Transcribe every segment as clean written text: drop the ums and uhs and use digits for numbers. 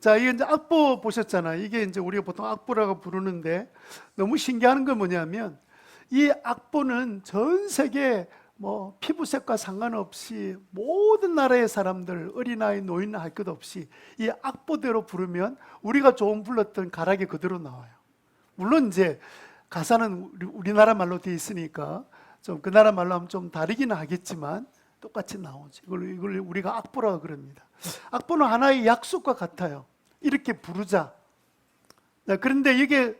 자, 이게 이제 악보 보셨잖아요. 이게 이제 우리가 보통 악보라고 부르는데 너무 신기한 건 뭐냐면 이 악보는 전 세계 뭐 피부색과 상관없이 모든 나라의 사람들, 어린아이, 노인 할 것 없이 이 악보대로 부르면 우리가 조금 불렀던 가락이 그대로 나와요. 물론 이제 가사는 우리나라 말로 되어 있으니까 좀 그 나라 말로 하면 좀 다르기는 하겠지만 똑같이 나오죠. 이걸 우리가 악보라고 그럽니다. 악보는 하나의 약속과 같아요. 이렇게 부르자. 그런데 이게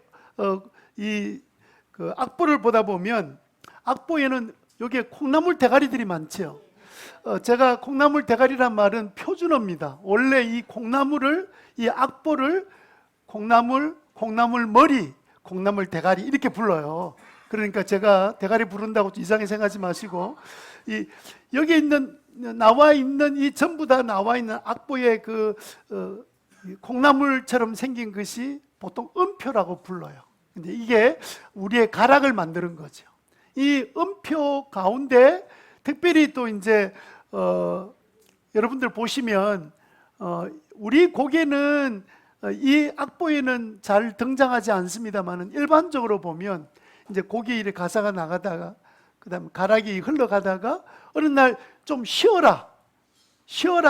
그 악보를 보다 보면 악보에는 여기에 콩나물 대가리들이 많죠. 제가 콩나물 대가리란 말은 표준어입니다. 원래 이 콩나물을, 이 악보를 콩나물 머리, 콩나물 대가리 이렇게 불러요. 그러니까 제가 대가리 부른다고 이상하게 생각하지 마시고 여기 나와 있는 이 전부 다 나와 있는 악보의 콩나물처럼 생긴 것이 보통 음표라고 불러요. 근데 이게 우리의 가락을 만드는 거죠. 이 음표 가운데 특별히 또 이제 여러분들 보시면 우리 곡에는 이 악보에는 잘 등장하지 않습니다만은 일반적으로 보면 이제 곡이 이렇게 가사가 나가다가 그다음 가락이 흘러가다가 어느 날 좀 쉬어라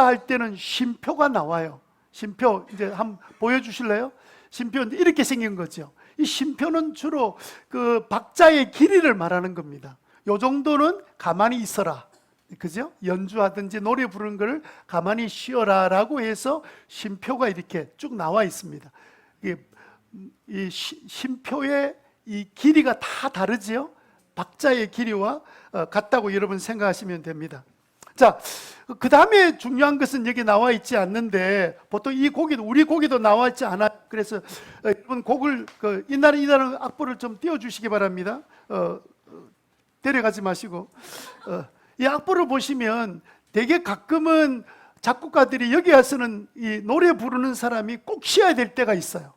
할 때는 쉼표가 나와요. 쉼표 이제 한번 보여주실래요? 쉼표는 이렇게 생긴 거죠. 이 쉼표는 주로 그 박자의 길이를 말하는 겁니다. 요 정도는 가만히 있어라, 그죠? 연주하든지 노래 부르는 걸 가만히 쉬어라라고 해서 쉼표가 이렇게 쭉 나와 있습니다. 이 쉼표의 이 길이가 다 다르지요? 박자의 길이와 같다고 여러분 생각하시면 됩니다. 자, 그 다음에 중요한 것은 여기 나와 있지 않는데 보통 이 곡에도 우리 곡에도 나와 있지 않아. 그래서 여러분 곡을 이날은 악보를 좀 띄워주시기 바랍니다. 데려가지 마시고 이 악보를 보시면 되게 가끔은 작곡가들이 여기 와서는 이 노래 부르는 사람이 꼭 쉬어야 될 때가 있어요.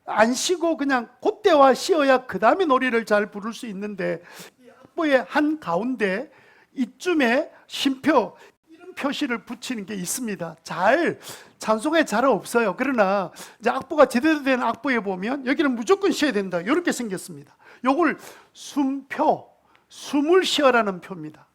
안 쉬고 그냥 그때와 쉬어야 그 다음에 노래를 잘 부를 수 있는데 이 악보의 한 가운데 이쯤에 쉼표 이런 표시를 붙이는 게 있습니다. 찬송에 잘 없어요. 그러나 이제 악보가 제대로 된 악보에 보면 여기는 무조건 쉬어야 된다 이렇게 생겼습니다. 요걸 숨표, 숨을 쉬어라는 표입니다.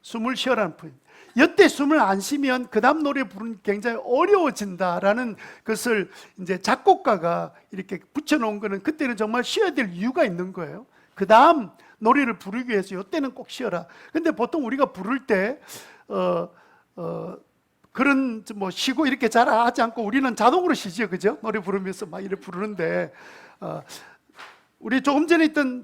숨을 쉬어라는 표입니다. 여태 숨을 안 쉬면 그 다음 노래 부르는 게 굉장히 어려워진다라는 것을 이제 작곡가가 이렇게 붙여놓은 거는 그때는 정말 쉬어야 될 이유가 있는 거예요. 그 다음 노래를 부르기 위해서 이때는 꼭 쉬어라. 근데 보통 우리가 부를 때 그런 뭐 쉬고 이렇게 잘 하지 않고 우리는 자동으로 쉬죠, 그죠? 노래 부르면서 막 이렇게 부르는데 우리 조금 전에 있던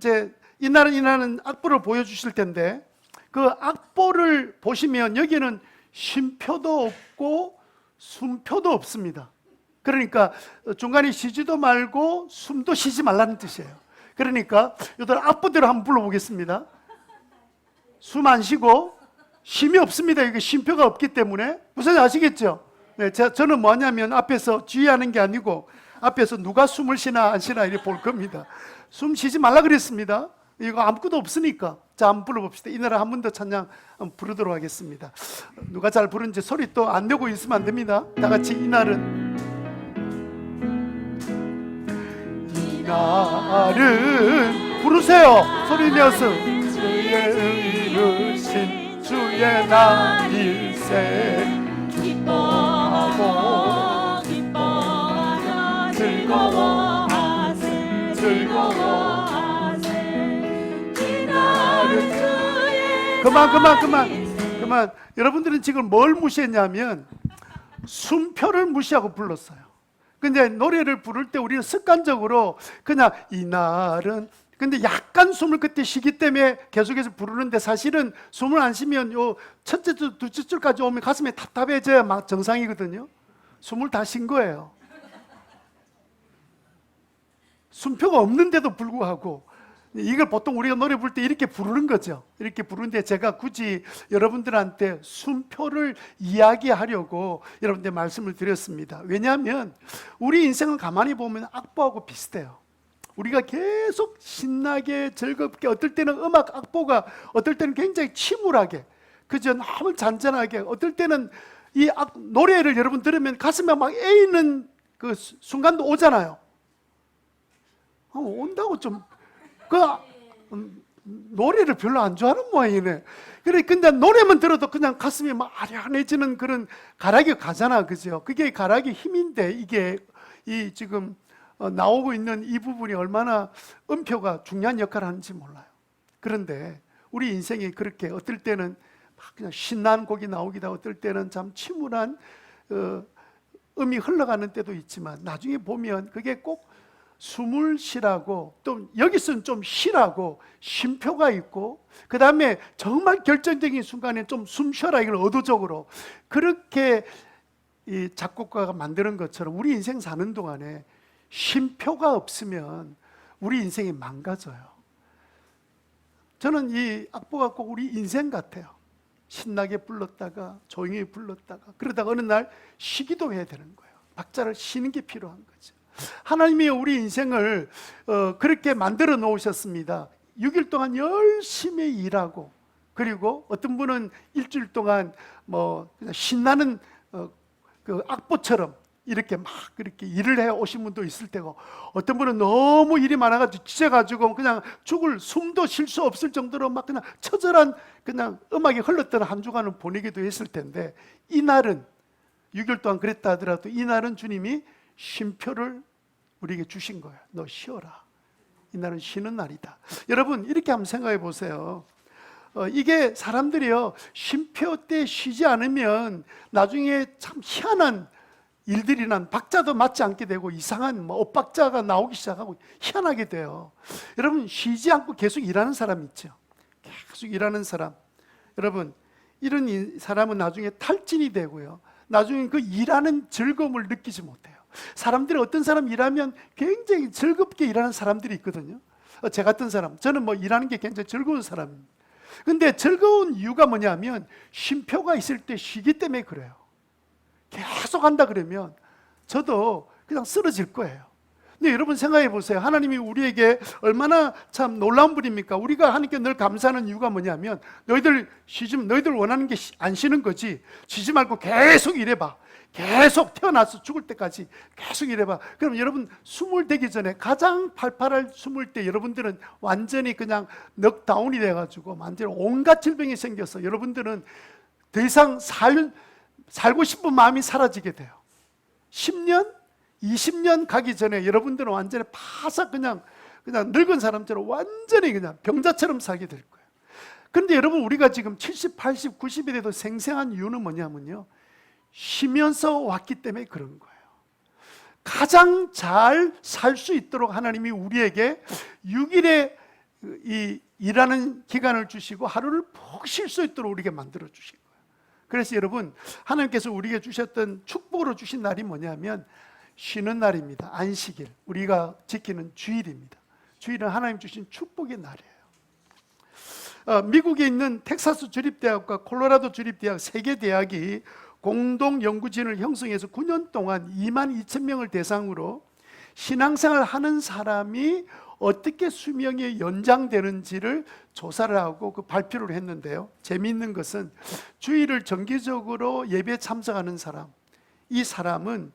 이날은 악보를 보여주실 텐데 그 악보를 보시면 여기는 쉼표도 없고 숨표도 없습니다. 그러니까 중간에 쉬지도 말고 숨도 쉬지 말라는 뜻이에요. 그러니까 이들 악보대로 한번 불러보겠습니다. 숨 안 쉬고 쉼이 없습니다. 이게 쉼표가 없기 때문에 무슨 아시겠죠? 네, 저는 뭐냐면 앞에서 주의하는 게 아니고 앞에서 누가 숨을 쉬나 안 쉬나 이렇게 볼 겁니다. 숨 쉬지 말라 그랬습니다. 이거 아무것도 없으니까. 자, 한번 불러봅시다. 이 나라 한 번 더 찬양 한번 부르도록 하겠습니다. 누가 잘 부르는지 소리 또 안 내고 있으면 안 됩니다. 다 같이 이날은 부르세요. 소리 내어서 주의 이루신 주의 날일세 기뻐하고 즐거워하세 그만. 여러분들은 지금 뭘 무시했냐면 숨표를 무시하고 불렀어요. 근데 노래를 부를 때 우리는 습관적으로 그냥 이날은 근데 약간 숨을 그때 쉬기 때문에 계속해서 부르는데 사실은 숨을 안 쉬면 요 첫째 줄, 둘째 줄까지 오면 가슴이 답답해져야 막 정상이거든요. 숨을 다 쉰 거예요. 숨표가 없는데도 불구하고 이걸 보통 우리가 노래 부를 때 이렇게 부르는 거죠. 이렇게 부르는데 제가 굳이 여러분들한테 숨표를 이야기하려고 여러분들 말씀을 드렸습니다. 왜냐하면 우리 인생은 가만히 보면 악보하고 비슷해요. 우리가 계속 신나게 즐겁게 어떨 때는 음악 악보가 어떨 때는 굉장히 침울하게 그저 너무 잔잔하게 어떨 때는 이 노래를 여러분 들으면 가슴에 막 애이는 그 순간도 오잖아요. 온다고 좀, 노래를 별로 안 좋아하는 모양이네. 그래, 근데 노래만 들어도 그냥 가슴이 막 아련해지는 그런 가락이 가잖아. 그죠? 그게 가락의 힘인데, 이게 이 지금 나오고 있는 이 부분이 얼마나 음표가 중요한 역할을 하는지 몰라요. 그런데 우리 인생이 그렇게 어떨 때는 막 그냥 신나는 곡이 나오기도 하고, 어떨 때는 참 침울한 음이 흘러가는 때도 있지만, 나중에 보면 그게 꼭 숨을 쉬라고, 또 여기서는 좀 쉬라고 쉼표가 있고, 그 다음에 정말 결정적인 순간에 좀 숨 쉬어라, 이걸 의도적으로 그렇게 이 작곡가가 만드는 것처럼 우리 인생 사는 동안에 쉼표가 없으면 우리 인생이 망가져요. 저는 이 악보가 꼭 우리 인생 같아요. 신나게 불렀다가 조용히 불렀다가 그러다가 어느 날 쉬기도 해야 되는 거예요. 박자를 쉬는 게 필요한 거죠. 하나님이 우리 인생을 그렇게 만들어 놓으셨습니다. 6일 동안 열심히 일하고, 그리고 어떤 분은 일주일 동안 뭐 그냥 신나는 그 악보처럼 이렇게 막 그렇게 일을 해 오신 분도 있을 테고, 어떤 분은 너무 일이 많아가지고 지쳐가지고 그냥 죽을 숨도 쉴 수 없을 정도로 막 그냥 처절한 그냥 음악이 흘렀던 한 주간을 보내기도 했을 텐데, 이날은 6일 동안 그랬다 하더라도 이날은 주님이 쉼표를 우리에게 주신 거예요. 너 쉬어라. 이날은 쉬는 날이다. 여러분, 이렇게 한번 생각해 보세요. 이게 사람들이요, 쉼표 때 쉬지 않으면 나중에 참 희한한 일들이 난, 박자도 맞지 않게 되고 이상한 뭐 엇박자가 나오기 시작하고 희한하게 돼요. 여러분, 쉬지 않고 계속 일하는 사람 있죠. 계속 일하는 사람. 여러분, 이런 사람은 나중에 탈진이 되고요, 나중에 그 일하는 즐거움을 느끼지 못해요. 사람들이, 어떤 사람 일하면 굉장히 즐겁게 일하는 사람들이 있거든요. 제 같은 사람, 저는 뭐 일하는 게 굉장히 즐거운 사람입니다. 근데 즐거운 이유가 뭐냐면 쉼표가 있을 때 쉬기 때문에 그래요. 계속 한다 그러면 저도 그냥 쓰러질 거예요. 근데 여러분 생각해 보세요. 하나님이 우리에게 얼마나 참 놀라운 분입니까? 우리가 하나님께 늘 감사하는 이유가 뭐냐면, 너희들 쉬지면, 너희들 원하는 게 안 쉬는 거지, 쉬지 말고 계속 일해봐. 계속 태어나서 죽을 때까지 계속 일해봐. 그럼 여러분, 숨을 대기 전에, 가장 팔팔할 숨을 때 여러분들은 완전히 그냥 넉다운이 돼가지고 완전히 온갖 질병이 생겨서 여러분들은 더 이상 살고 싶은 마음이 사라지게 돼요. 10년, 20년 가기 전에 여러분들은 완전히 파삭 그냥 늙은 사람처럼 완전히 그냥 병자처럼 살게 될 거예요. 그런데 여러분, 우리가 지금 70, 80, 90이 돼도 생생한 이유는 뭐냐면요, 쉬면서 왔기 때문에 그런 거예요. 가장 잘 살 수 있도록 하나님이 우리에게 6일의 이 일하는 기간을 주시고 하루를 푹 쉴 수 있도록 우리에게 만들어 주신 거예요. 그래서 여러분, 하나님께서 우리에게 주셨던 축복으로 주신 날이 뭐냐면 쉬는 날입니다. 안식일, 우리가 지키는 주일입니다. 주일은 하나님 주신 축복의 날이에요. 미국에 있는 텍사스 주립대학과 콜로라도 주립대학 3개 대학이 공동 연구진을 형성해서 9년 동안 22,000명을 대상으로 신앙생활 하는 사람이 어떻게 수명이 연장되는지를 조사를 하고 그 발표를 했는데요, 재미있는 것은 주일을 정기적으로 예배에 참석하는 사람, 이 사람은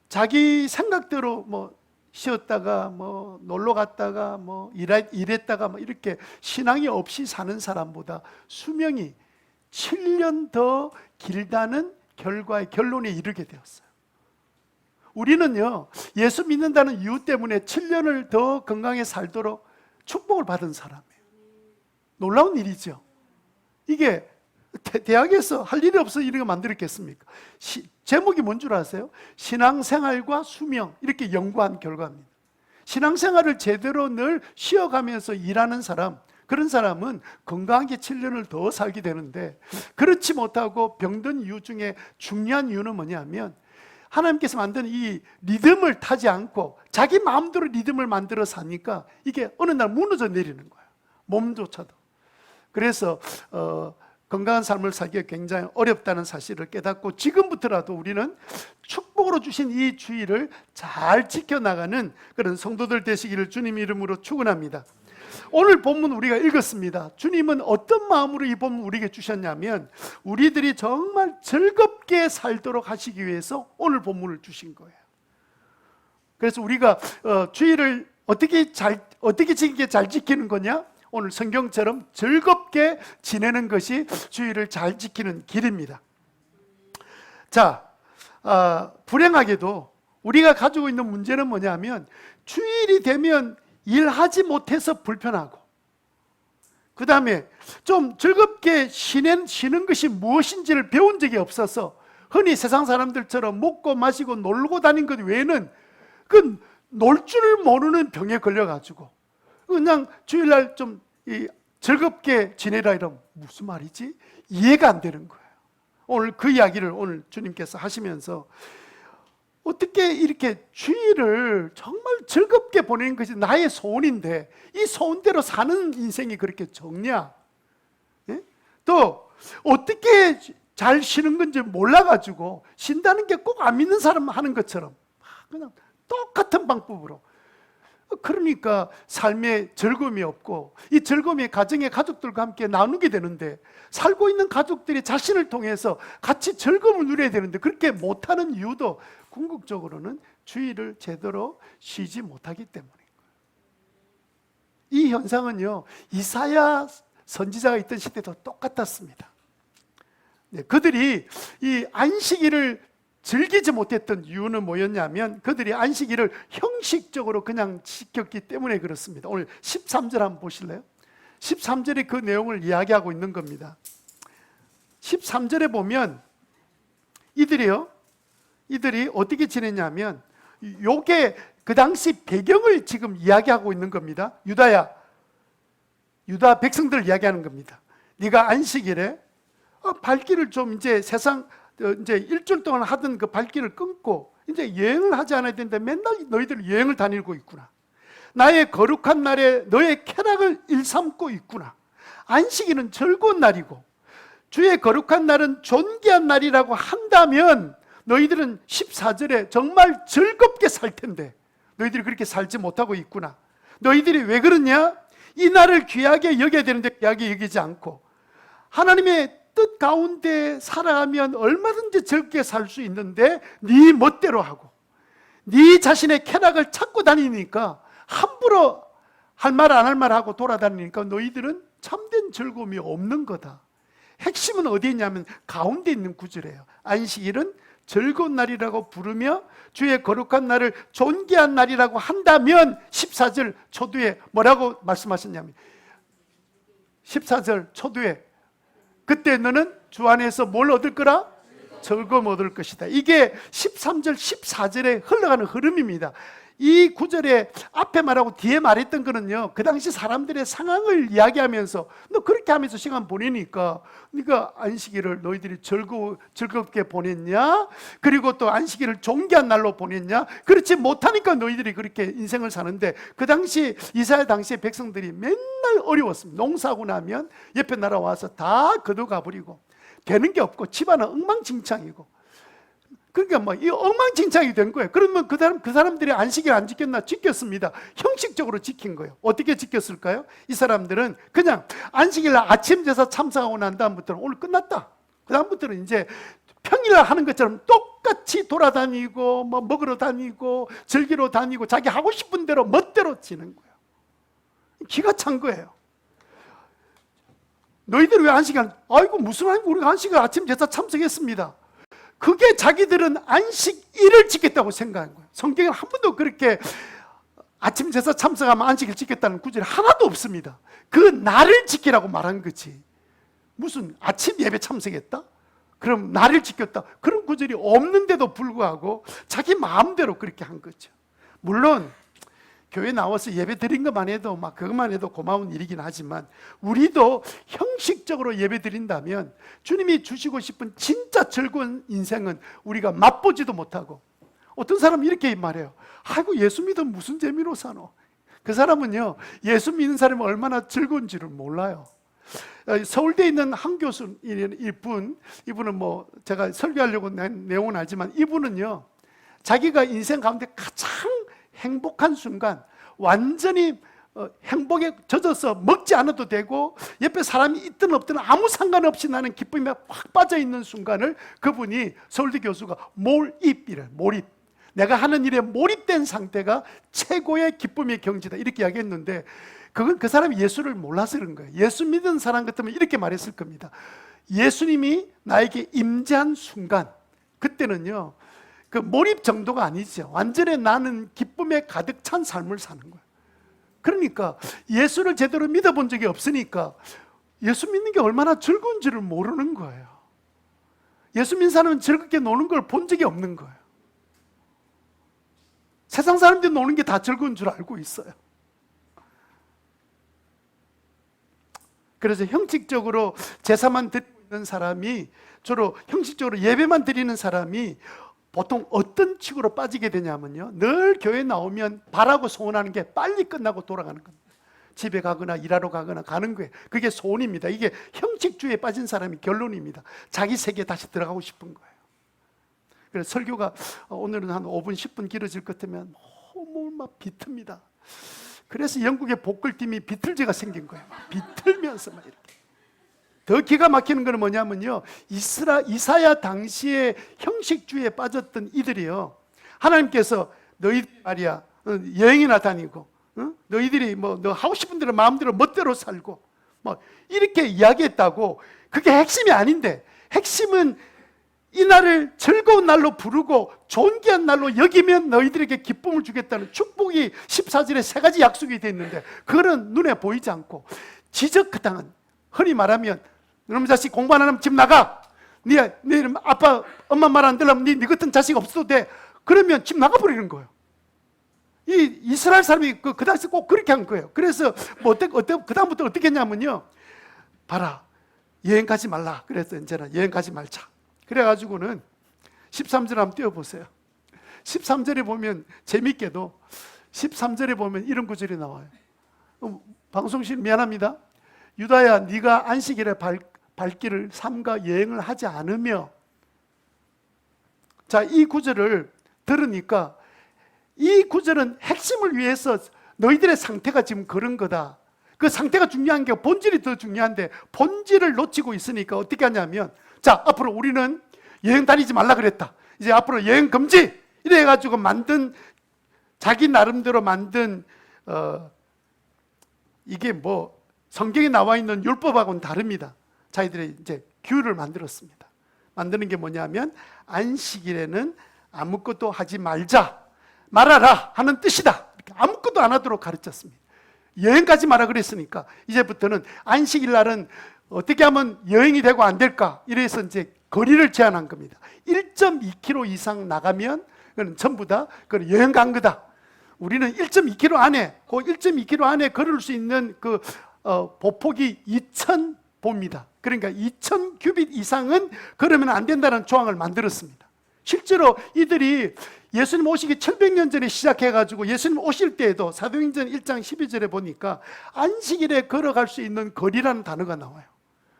자기 생각대로 뭐 쉬었다가 뭐 놀러 갔다가 뭐 일했다가 뭐 이렇게 신앙이 없이 사는 사람보다 수명이 7년 더 길다는 결론에 이르게 되었어요. 우리는요, 예수 믿는다는 이유 때문에 7년을 더 건강에 살도록 축복을 받은 사람이에요. 놀라운 일이죠. 이게 대학에서 할 일이 없어 이런 거 만들었겠습니까? 제목이 뭔 줄 아세요? 신앙생활과 수명, 이렇게 연구한 결과입니다. 신앙생활을 제대로 늘 쉬어가면서 일하는 사람, 그런 사람은 건강하게 7년을 더 살게 되는데, 그렇지 못하고 병든 이유 중에 중요한 이유는 뭐냐면, 하나님께서 만든 이 리듬을 타지 않고 자기 마음대로 리듬을 만들어 사니까 이게 어느 날 무너져 내리는 거예요, 몸조차도. 그래서 건강한 삶을 살기가 굉장히 어렵다는 사실을 깨닫고, 지금부터라도 우리는 축복으로 주신 이 주일을 잘 지켜나가는 그런 성도들 되시기를 주님 이름으로 축원합니다. 오늘 본문 우리가 읽었습니다. 주님은 어떤 마음으로 이 본문 우리에게 주셨냐면 우리들이 정말 즐겁게 살도록 하시기 위해서 오늘 본문을 주신 거예요. 그래서 우리가 주일을 어떻게 잘 지키는 거냐? 오늘 성경처럼 즐겁게 지내는 것이 주일을 잘 지키는 길입니다. 자, 불행하게도 우리가 가지고 있는 문제는 뭐냐면 주일이 되면 일하지 못해서 불편하고, 그 다음에 좀 즐겁게 쉬는 것이 무엇인지를 배운 적이 없어서 흔히 세상 사람들처럼 먹고 마시고 놀고 다닌 것 외에는 그 놀 줄을 모르는 병에 걸려가지고 그냥 주일날 좀 즐겁게 지내라 이러면 무슨 말이지? 이해가 안 되는 거예요. 오늘 그 이야기를 오늘 주님께서 하시면서 어떻게 이렇게 주일을 정말 즐겁게 보내는 것이 나의 소원인데 이 소원대로 사는 인생이 그렇게 적냐? 예? 또 어떻게 잘 쉬는 건지 몰라가지고 쉰다는 게 꼭 안 믿는 사람 하는 것처럼 그냥 똑같은 방법으로, 그러니까 삶에 즐거움이 없고 이 즐거움이 가정의 가족들과 함께 나누게 되는데 살고 있는 가족들이 자신을 통해서 같이 즐거움을 누려야 되는데 그렇게 못하는 이유도 궁극적으로는 주일을 제대로 쉬지 못하기 때문인 거예요. 이 현상은요, 이사야 선지자가 있던 시대도 똑같았습니다. 네, 그들이 이 안식일을 즐기지 못했던 이유는 뭐였냐면 그들이 안식일을 형식적으로 그냥 지켰기 때문에 그렇습니다. 오늘 13절 한번 보실래요? 13절에 그 내용을 이야기하고 있는 겁니다. 13절에 보면 이들이 어떻게 지냈냐면 요게 그 당시 배경을 지금 이야기하고 있는 겁니다. 유다 백성들 이야기하는 겁니다. 네가 안식일에 발길을 좀 이제 일주일 동안 하던 그 발길을 끊고 이제 여행을 하지 않아야 되는데 맨날 너희들 여행을 다니고 있구나. 나의 거룩한 날에 너의 쾌락을 일삼고 있구나. 안식일은 즐거운 날이고 주의 거룩한 날은 존귀한 날이라고 한다면 너희들은 14절에 정말 즐겁게 살 텐데 너희들이 그렇게 살지 못하고 있구나. 너희들이 왜 그러냐? 이 날을 귀하게 여겨야 되는데 귀하게 여기지 않고 하나님의 뜻 가운데 살아가면 얼마든지 즐겁게 살 수 있는데 네 멋대로 하고 네 자신의 쾌락을 찾고 다니니까 함부로 할 말 안 할 말 하고 돌아다니니까 너희들은 참된 즐거움이 없는 거다. 핵심은 어디에 있냐면 가운데 있는 구절이에요. 안식일은 즐거운 날이라고 부르며 주의 거룩한 날을 존귀한 날이라고 한다면 14절 초두에 뭐라고 말씀하셨냐면 14절 초두에 그때 너는 주 안에서 뭘 얻을 거라? 즐거움 얻을 것이다. 이게 13절 14절에 흘러가는 흐름입니다. 이 구절에 앞에 말하고 뒤에 말했던 거는요, 그 당시 사람들의 상황을 이야기하면서 너 그렇게 하면서 시간 보내니까 네가 안식일을 너희들이 즐겁게 보냈냐? 그리고 또 안식일을 존귀한 날로 보냈냐? 그렇지 못하니까 너희들이 그렇게 인생을 사는데 그 당시 이사야 당시의 백성들이 맨날 어려웠습니다. 농사하고 나면 옆에 나라 와서 다 걷어가 버리고 되는 게 없고 집안은 엉망진창이고, 그러니까 뭐 이 엉망진창이 된 거예요. 그러면 그 사람들이 안식일 안 지켰나? 지켰습니다. 형식적으로 지킨 거예요. 어떻게 지켰을까요? 이 사람들은 그냥 안식일 아침 제사 참석하고 난 다음부터는 오늘 끝났다. 그 다음부터는 이제 평일날 하는 것처럼 똑같이 돌아다니고 뭐 먹으러 다니고 즐기러 다니고 자기 하고 싶은 대로 멋대로 지는 거예요. 기가 찬 거예요. 너희들 왜 안식일? 아이고 무슨 우리가 안식일 아침 제사 참석했습니다. 그게 자기들은 안식일을 지켰다고 생각한 거예요. 성경에 한 번도 그렇게 아침 제사 참석하면 안식일 지켰다는 구절이 하나도 없습니다. 그 날을 지키라고 말한 거지. 무슨 아침 예배 참석했다? 그럼 날을 지켰다? 그런 구절이 없는데도 불구하고 자기 마음대로 그렇게 한 거죠. 물론 교회 나와서 예배 드린 것만 해도 막 그것만 해도 고마운 일이긴 하지만 우리도 형식적으로 예배 드린다면 주님이 주시고 싶은 진짜 즐거운 인생은 우리가 맛보지도 못하고, 어떤 사람은 이렇게 말해요. 아이고 예수 믿으면 무슨 재미로 사노? 그 사람은요, 예수 믿는 사람이 얼마나 즐거운지를 몰라요. 서울대에 있는 한 교수 이분은 뭐 제가 설교하려고 낸 내용은 알지만 이분은요, 자기가 인생 가운데 가장 행복한 순간, 완전히 행복에 젖어서 먹지 않아도 되고 옆에 사람이 있든 없든 아무 상관없이 나는 기쁨에 확 빠져있는 순간을 그분이 서울대 교수가 몰입이래. 몰입. 내가 하는 일에 몰입된 상태가 최고의 기쁨의 경지다 이렇게 이야기했는데, 그건 그 사람이 예수를 몰라서 그런 거예요. 예수 믿은 사람 같으면 이렇게 말했을 겁니다. 예수님이 나에게 임재한 순간, 그때는요 그 몰입 정도가 아니죠. 완전히 나는 기쁨에 가득 찬 삶을 사는 거예요. 그러니까 예수를 제대로 믿어본 적이 없으니까 예수 믿는 게 얼마나 즐거운지를 모르는 거예요. 예수 믿는 사람은 즐겁게 노는 걸 본 적이 없는 거예요. 세상 사람들이 노는 게 다 즐거운 줄 알고 있어요. 그래서 형식적으로 제사만 드리고 있는 사람이, 주로 형식적으로 예배만 드리는 사람이 보통 어떤 칙으로 빠지게 되냐면요, 늘 교회 나오면 바라고 소원하는 게 빨리 끝나고 돌아가는 겁니다. 집에 가거나 일하러 가거나 가는 거예요. 그게 소원입니다. 이게 형식주의에 빠진 사람이 결론입니다. 자기 세계에 다시 들어가고 싶은 거예요. 그래서 설교가 오늘은 한 5분 10분 길어질 것 같으면 너무 막 비틉니다. 그래서 영국의 보컬팀이 비틀즈가 생긴 거예요. 막 비틀면서 막 이렇게. 더 기가 막히는 건 뭐냐면요, 이사야 당시에 형식주의에 빠졌던 이들이요, 하나님께서 너희들 말이야 여행이나 다니고 너희들이 뭐 너 하고 싶은 대로 마음대로 멋대로 살고 뭐 이렇게 이야기했다고. 그게 핵심이 아닌데, 핵심은 이 날을 즐거운 날로 부르고 존귀한 날로 여기면 너희들에게 기쁨을 주겠다는 축복이 14절에 세 가지 약속이 되어 있는데, 그거는 눈에 보이지 않고 지적당한, 흔히 말하면 너놈 자식 공부 안 하면 집 나가, 네 아빠 엄마 말 안 들으면 네 같은 자식 없어도 돼, 그러면 집 나가버리는 거예요. 이 이스라엘 사람이 그 당시 꼭 그렇게 한 거예요. 그래서 뭐 그다음부터 어떻게 했냐면요, 봐라 여행 가지 말라. 그래서 이제는 여행 가지 말자. 그래가지고는 13절 한번 띄워보세요. 13절에 보면 재밌게도 13절에 보면 이런 구절이 나와요. 방송실 미안합니다. 유다야 네가 안식일에 발길을 삼가 여행을 하지 않으며, 자, 이 구절을 들으니까 이 구절은 핵심을 위해서 너희들의 상태가 지금 그런 거다. 그 상태가 중요한 게 본질이 더 중요한데 본질을 놓치고 있으니까 어떻게 하냐면, 자, 앞으로 우리는 여행 다니지 말라 그랬다. 이제 앞으로 여행 금지! 이래가지고 만든, 자기 나름대로 만든 이게 뭐 성경에 나와 있는 율법하고는 다릅니다. 자기들이 이제 규율을 만들었습니다. 만드는 게 뭐냐면 안식일에는 아무것도 하지 말아라 하는 뜻이다. 아무것도 안 하도록 가르쳤습니다. 여행 가지 마라 그랬으니까 이제부터는 안식일 날은 어떻게 하면 여행이 되고 안 될까? 이래서 이제 거리를 제한한 겁니다. 1.2km 이상 나가면 그건 전부 다 그건 여행 간 거다. 우리는 1.2km 안에, 그 1.2km 안에 걸을 수 있는 그 보폭이 2,000보입니다. 그러니까 2,000 규빗 이상은 걸으면 안 된다는 조항을 만들었습니다. 실제로 이들이 예수님 오시기 700년 전에 시작해가지고 예수님 오실 때에도 사도행전 1장 12절에 보니까 안식일에 걸어갈 수 있는 거리라는 단어가 나와요.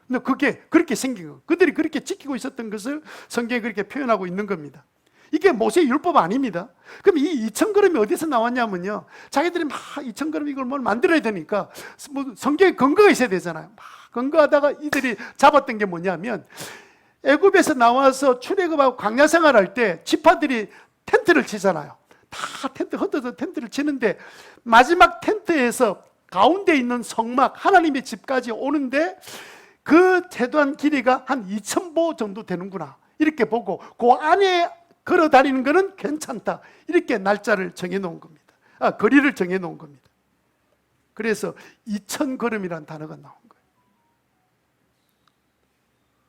근데 그게 그렇게 생긴 거, 그들이 그렇게 지키고 있었던 것을 성경에 그렇게 표현하고 있는 겁니다. 이게 모세의 율법 아닙니다. 그럼 이 2,000걸음이 어디서 나왔냐면요, 자기들이 막 2,000걸음 이걸 뭘 만들어야 되니까 뭐 성경에 근거가 있어야 되잖아요. 막 근거하다가 이들이 잡았던 게 뭐냐면, 애굽에서 나와서 출애굽하고 광야 생활할 때 지파들이 텐트를 치잖아요. 다 텐트 흩어져 텐트를 치는데 마지막 텐트에서 가운데 있는 성막 하나님의 집까지 오는데 그 최소한 길이가 한 2,000보 정도 되는구나 이렇게 보고 그 안에 걸어 다니는 거는 괜찮다 이렇게 날짜를 정해 놓은 겁니다. 거리를 정해 놓은 겁니다. 그래서 2,000걸음이라는 단어가 나온 거예요.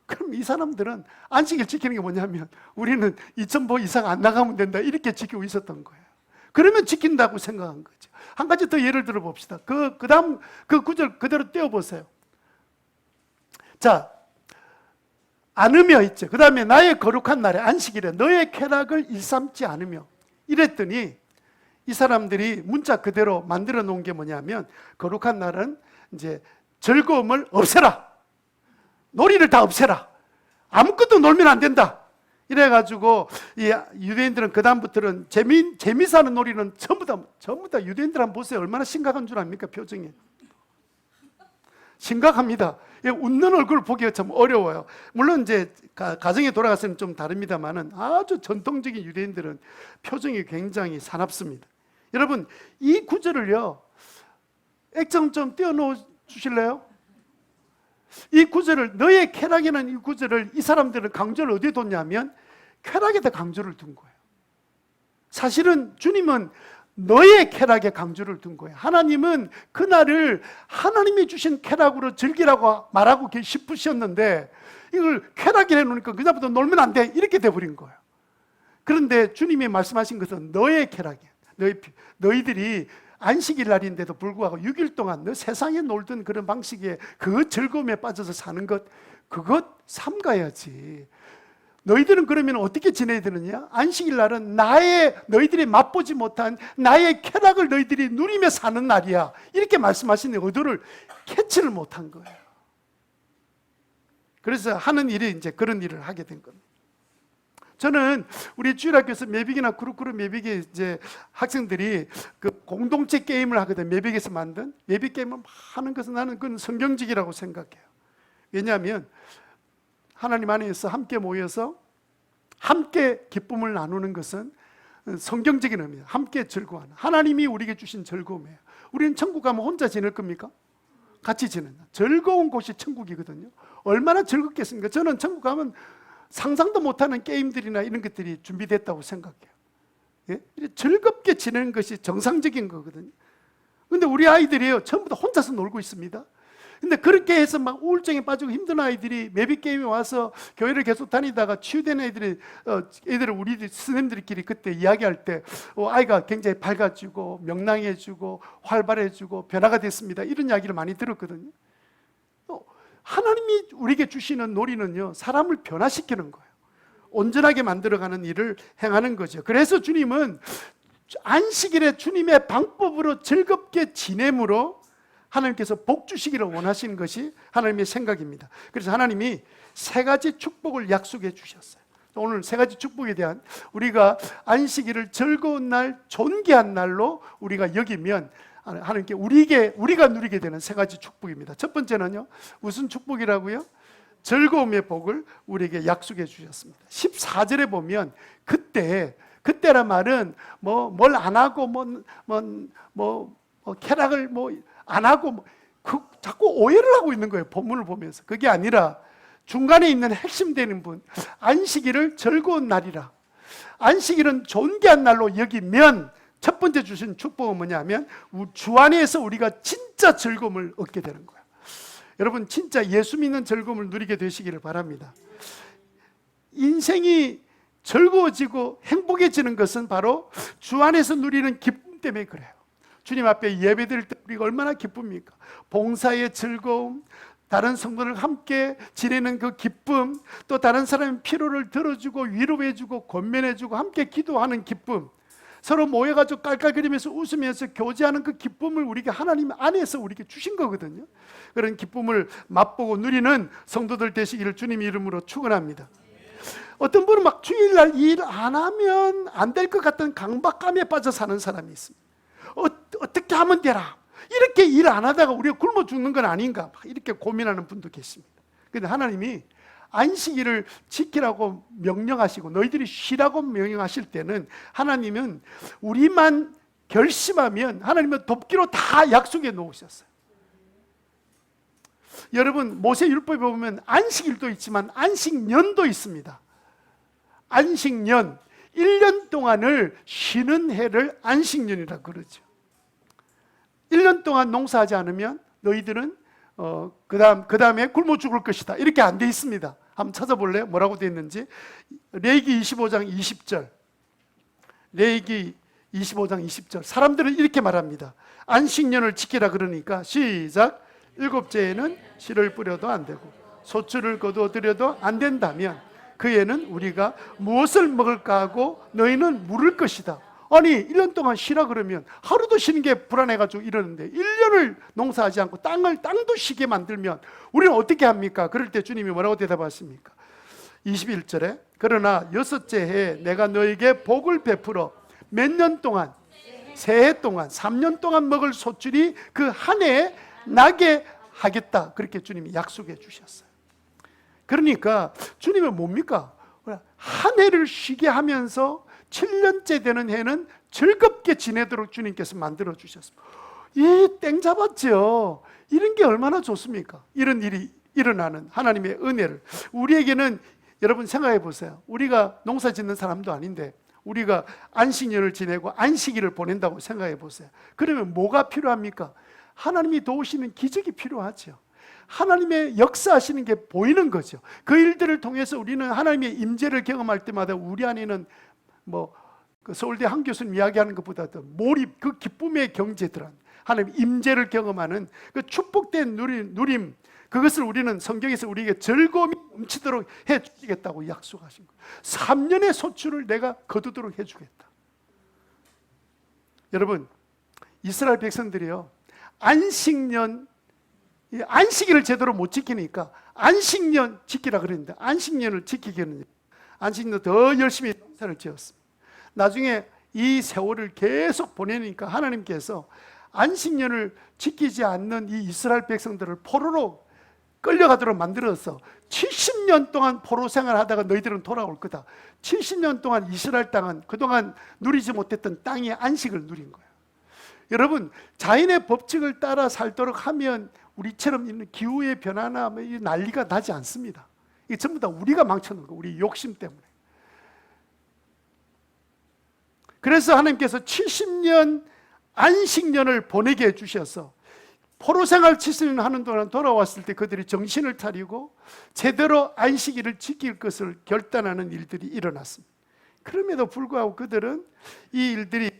그럼 이 사람들은 안식일 지키는 게 뭐냐면 우리는 2,000보 이상 안 나가면 된다 이렇게 지키고 있었던 거예요. 그러면 지킨다고 생각한 거죠. 한 가지 더 예를 들어 봅시다. 그 다음 그 구절 그대로 떼어보세요. 자, 않으며 있죠. 그 다음에 나의 거룩한 날에 안식일에 너의 쾌락을 일삼지 않으며, 이랬더니 이 사람들이 문자 그대로 만들어 놓은 게 뭐냐면, 거룩한 날은 이제 즐거움을 없애라, 놀이를 다 없애라, 아무것도 놀면 안 된다, 이래가지고 이 유대인들은 그 다음부터는 재미사는 놀이는 전부 다 유대인들 한번 보세요. 얼마나 심각한 줄 압니까? 표정이 심각합니다. 웃는 얼굴 보기가 참 어려워요. 물론 이제 가정에 돌아가서는 좀 다릅니다만은 아주 전통적인 유대인들은 표정이 굉장히 사납습니다. 여러분, 이 구절을요, 액정 좀 띄워놓어 주실래요? 이 구절을, 너의 쾌락이라는 이 구절을 이 사람들은 강조를 어디에 뒀냐면 쾌락에다 강조를 둔 거예요. 사실은 주님은 너의 쾌락에 강조를 둔 거예요. 하나님은 그날을 하나님이 주신 쾌락으로 즐기라고 말하고 싶으셨는데 이걸 쾌락이라 해놓으니까 그날부터 놀면 안 돼 이렇게 돼버린 거예요. 그런데 주님이 말씀하신 것은 너의 쾌락이야. 너희들이 안식일 날인데도 불구하고 6일 동안 너 세상에 놀던 그런 방식의 그 즐거움에 빠져서 사는 것, 그것 삼가야지. 너희들은 그러면 어떻게 지내야 되느냐? 안식일 날은 너희들이 맛보지 못한 나의 쾌락을 너희들이 누리며 사는 날이야. 이렇게 말씀하시는 의도를 캐치를 못한 거예요. 그래서 하는 일이 이제 그런 일을 하게 된 겁니다. 저는 우리 주일학교에서 매빅이나 구루구루 매빅의 이제 학생들이 그 공동체 게임을 하거든. 매빅에서 만든 매빅 게임을 하는 것은 나는 그건 성경적이라고 생각해요. 왜냐하면 하나님 안에서 함께 모여서 함께 기쁨을 나누는 것은 성경적인 의미예요. 함께 즐거워하는, 하나님이 우리에게 주신 즐거움이에요. 우리는 천국 가면 혼자 지낼 겁니까? 같이 지낸다. 즐거운 곳이 천국이거든요. 얼마나 즐겁겠습니까? 저는 천국 가면 상상도 못하는 게임들이나 이런 것들이 준비됐다고 생각해요. 예? 즐겁게 지내는 것이 정상적인 거거든요. 근데 우리 아이들이요, 전부 다 혼자서 놀고 있습니다. 근데 그렇게 해서 막 우울증에 빠지고 힘든 아이들이 매빅게임에 와서 교회를 계속 다니다가 치유된 애들을 우리 선생님들끼리 그때 이야기할 때 아이가 굉장히 밝아지고 명랑해지고 활발해지고 변화가 됐습니다. 이런 이야기를 많이 들었거든요. 하나님이 우리에게 주시는 놀이는요, 사람을 변화시키는 거예요. 온전하게 만들어가는 일을 행하는 거죠. 그래서 주님은 안식일에 주님의 방법으로 즐겁게 지냄으로 하나님께서 복 주시기를 원하시는 것이 하나님의 생각입니다. 그래서 하나님이 세 가지 축복을 약속해 주셨어요. 오늘 세 가지 축복에 대한, 우리가 안식일을 즐거운 날, 존귀한 날로 우리가 여기면 하나님께 우리가 누리게 되는 세 가지 축복입니다. 첫 번째는요, 무슨 축복이라고요? 즐거움의 복을 우리에게 약속해 주셨습니다. 14절에 보면 그때란 말은 뭘 안 하고 쾌락을 안 하고 자꾸 오해를 하고 있는 거예요. 본문을 보면서. 그게 아니라 중간에 있는 핵심 되는 분, 안식일을 즐거운 날이라, 안식일은 존귀한 날로 여기면 첫 번째 주신 축복은 뭐냐면 주 안에서 우리가 진짜 즐거움을 얻게 되는 거예요. 여러분, 진짜 예수 믿는 즐거움을 누리게 되시기를 바랍니다. 인생이 즐거워지고 행복해지는 것은 바로 주 안에서 누리는 기쁨 때문에 그래요. 주님 앞에 예배드릴 때 우리가 얼마나 기쁩니까? 봉사의 즐거움, 다른 성도들 함께 지내는 그 기쁨, 또 다른 사람의 피로를 들어주고 위로해주고 권면해주고 함께 기도하는 기쁨, 서로 모여가지고 깔깔거리면서 웃으면서 교제하는 그 기쁨을 우리가 하나님 안에서 우리에게 주신 거거든요. 그런 기쁨을 맛보고 누리는 성도들 되시기를 주님 이름으로 축원합니다. 어떤 분은 막 주일날 일 안 하면 안 될 것 같은 강박감에 빠져 사는 사람이 있습니다. 어떻게 하면 되라, 이렇게 일 안 하다가 우리가 굶어 죽는 건 아닌가, 이렇게 고민하는 분도 계십니다. 그런데 하나님이 안식일을 지키라고 명령하시고 너희들이 쉬라고 명령하실 때는 하나님은 우리만 결심하면 하나님은 돕기로 다 약속해 놓으셨어요. 여러분, 모세율법에 보면 안식일도 있지만 안식년도 있습니다. 안식년, 1년 동안을 쉬는 해를 안식년이라고 그러죠. 1년 동안 농사하지 않으면 너희들은 그 다음에 굶어 죽을 것이다, 이렇게 안 돼 있습니다. 한번 찾아볼래요? 뭐라고 돼 있는지. 레위기 25장 20절, 레위기 25장 20절, 사람들은 이렇게 말합니다. 안식년을 지키라 그러니까 시작. 일곱째에는 씨를 뿌려도 안 되고 소출을 거두어들여도 안 된다면 그 해는 우리가 무엇을 먹을까 하고 너희는 물을 것이다. 아니, 1년 동안 쉬라 그러면 하루도 쉬는 게 불안해가지고 이러는데 1년을 농사하지 않고 땅도 쉬게 만들면 우리는 어떻게 합니까? 그럴 때 주님이 뭐라고 대답하십니까? 21절에 그러나 여섯째 해에 내가 너에게 복을 베풀어 몇 년 동안, 새해 동안, 3년 동안 먹을 소출이 그 한 해에 나게 하겠다. 그렇게 주님이 약속해 주셨어요. 그러니까 주님은 뭡니까? 한 해를 쉬게 하면서 7년째 되는 해는 즐겁게 지내도록 주님께서 만들어 주셨습니다. 이 땡 잡았죠. 이런 게 얼마나 좋습니까? 이런 일이 일어나는 하나님의 은혜를. 우리에게는 여러분 생각해 보세요. 우리가 농사 짓는 사람도 아닌데 우리가 안식년을 지내고 안식일을 보낸다고 생각해 보세요. 그러면 뭐가 필요합니까? 하나님이 도우시는 기적이 필요하죠. 하나님의 역사하시는 게 보이는 거죠. 그 일들을 통해서 우리는 하나님의 임재를 경험할 때마다 우리 안에는 그 서울대 한 교수님 이야기하는 것보다도 몰입, 그 기쁨의 경제들은 하나님 임재를 경험하는 그 축복된 누림, 그것을 우리는 성경에서 우리에게 즐거움이 넘치도록 해주겠다고 약속하신 거예요. 3년의 소출을 내가 거두도록 해주겠다. 여러분, 이스라엘 백성들이요, 안식일을 제대로 못 지키니까 안식년 지키라 그랬는데 안식년을 지키기는 안식년 더 열심히 농사를 지었습니다. 나중에 이 세월을 계속 보내니까 하나님께서 안식년을 지키지 않는 이 이스라엘 백성들을 포로로 끌려가도록 만들어서 70년 동안 포로 생활하다가 너희들은 돌아올 거다. 70년 동안 이스라엘 땅은 그동안 누리지 못했던 땅의 안식을 누린 거예요. 여러분, 자연의 법칙을 따라 살도록 하면 우리처럼 있는 기후의 변화나 난리가 나지 않습니다. 이게 전부 다 우리가 망쳐놓은 거예요. 우리 욕심 때문에. 그래서 하나님께서 70년 안식년을 보내게 해주셔서 포로생활 70년 하는 동안 돌아왔을 때 그들이 정신을 차리고 제대로 안식일을 지킬 것을 결단하는 일들이 일어났습니다. 그럼에도 불구하고 그들은 이 일들이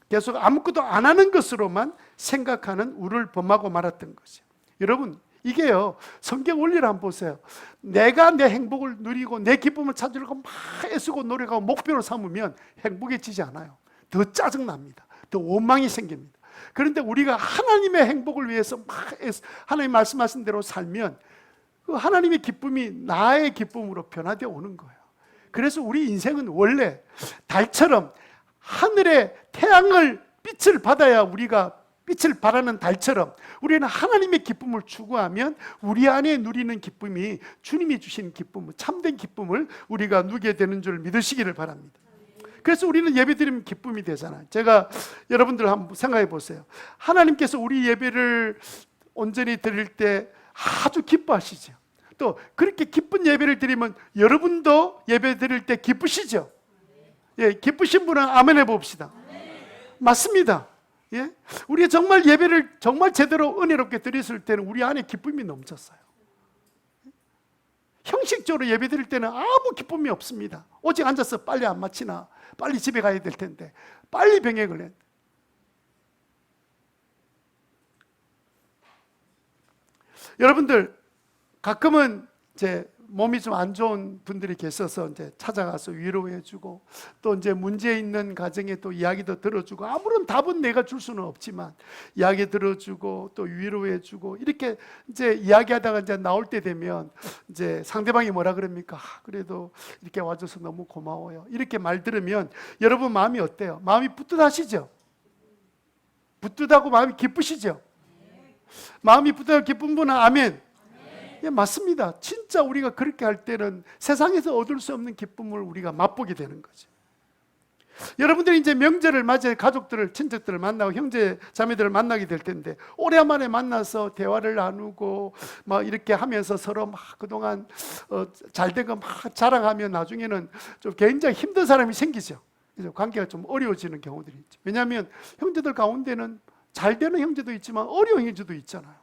계속 아무것도 안 하는 것으로만 생각하는 우를 범하고 말았던 거죠. 여러분, 이게요, 성경 원리를 한번 보세요. 내가 내 행복을 누리고 내 기쁨을 찾으려고 막 애쓰고 노력하고 목표로 삼으면 행복해지지 않아요. 더 짜증납니다. 더 원망이 생깁니다. 그런데 우리가 하나님의 행복을 위해서 막 하나님 말씀하신 대로 살면 그 하나님의 기쁨이 나의 기쁨으로 변화되어 오는 거예요. 그래서 우리 인생은 원래 달처럼 하늘의 태양을 빛을 받아야 우리가 빛을 발하는 달처럼 우리는 하나님의 기쁨을 추구하면 우리 안에 누리는 기쁨이 주님이 주신 기쁨, 참된 기쁨을 우리가 누게 되는 줄 믿으시기를 바랍니다. 그래서 우리는 예배드리면 기쁨이 되잖아요. 제가 여러분들 한번 생각해 보세요. 하나님께서 우리 예배를 온전히 드릴 때 아주 기뻐하시죠. 또 그렇게 기쁜 예배를 드리면 여러분도 예배 드릴 때 기쁘시죠? 예, 기쁘신 분은 아멘 해봅시다. 맞습니다. 예? 우리가 정말 예배를 정말 제대로 은혜롭게 드렸을 때는 우리 안에 기쁨이 넘쳤어요. 형식적으로 예배 드릴 때는 아무 기쁨이 없습니다. 오직 앉아서 빨리 안 마치나, 빨리 집에 가야 될 텐데, 빨리 병에 걸려. 여러분들 가끔은 이제 몸이 좀 안 좋은 분들이 계셔서 이제 찾아가서 위로해주고 또 이제 문제 있는 가정에 또 이야기도 들어주고 아무런 답은 내가 줄 수는 없지만 이야기 들어주고 또 위로해주고 이렇게 이제 이야기하다가 이제 나올 때 되면 이제 상대방이 뭐라 그럽니까? 그래도 이렇게 와줘서 너무 고마워요. 이렇게 말 들으면 여러분 마음이 어때요? 마음이 뿌듯하시죠? 뿌듯하고 마음이 기쁘시죠? 마음이 뿌듯하고 기쁜 분은 아멘. 예, 맞습니다. 진짜 우리가 그렇게 할 때는 세상에서 얻을 수 없는 기쁨을 우리가 맛보게 되는 거죠. 여러분들이 이제 명절을 맞이해 가족들을, 친척들을 만나고 형제, 자매들을 만나게 될 텐데 오래만에 만나서 대화를 나누고 막 이렇게 하면서 서로 막 그동안 잘된 거 막 자랑하면 나중에는 좀 굉장히 힘든 사람이 생기죠. 그래서 관계가 좀 어려워지는 경우들이 있죠. 왜냐하면 형제들 가운데는 잘 되는 형제도 있지만 어려운 형제도 있잖아요.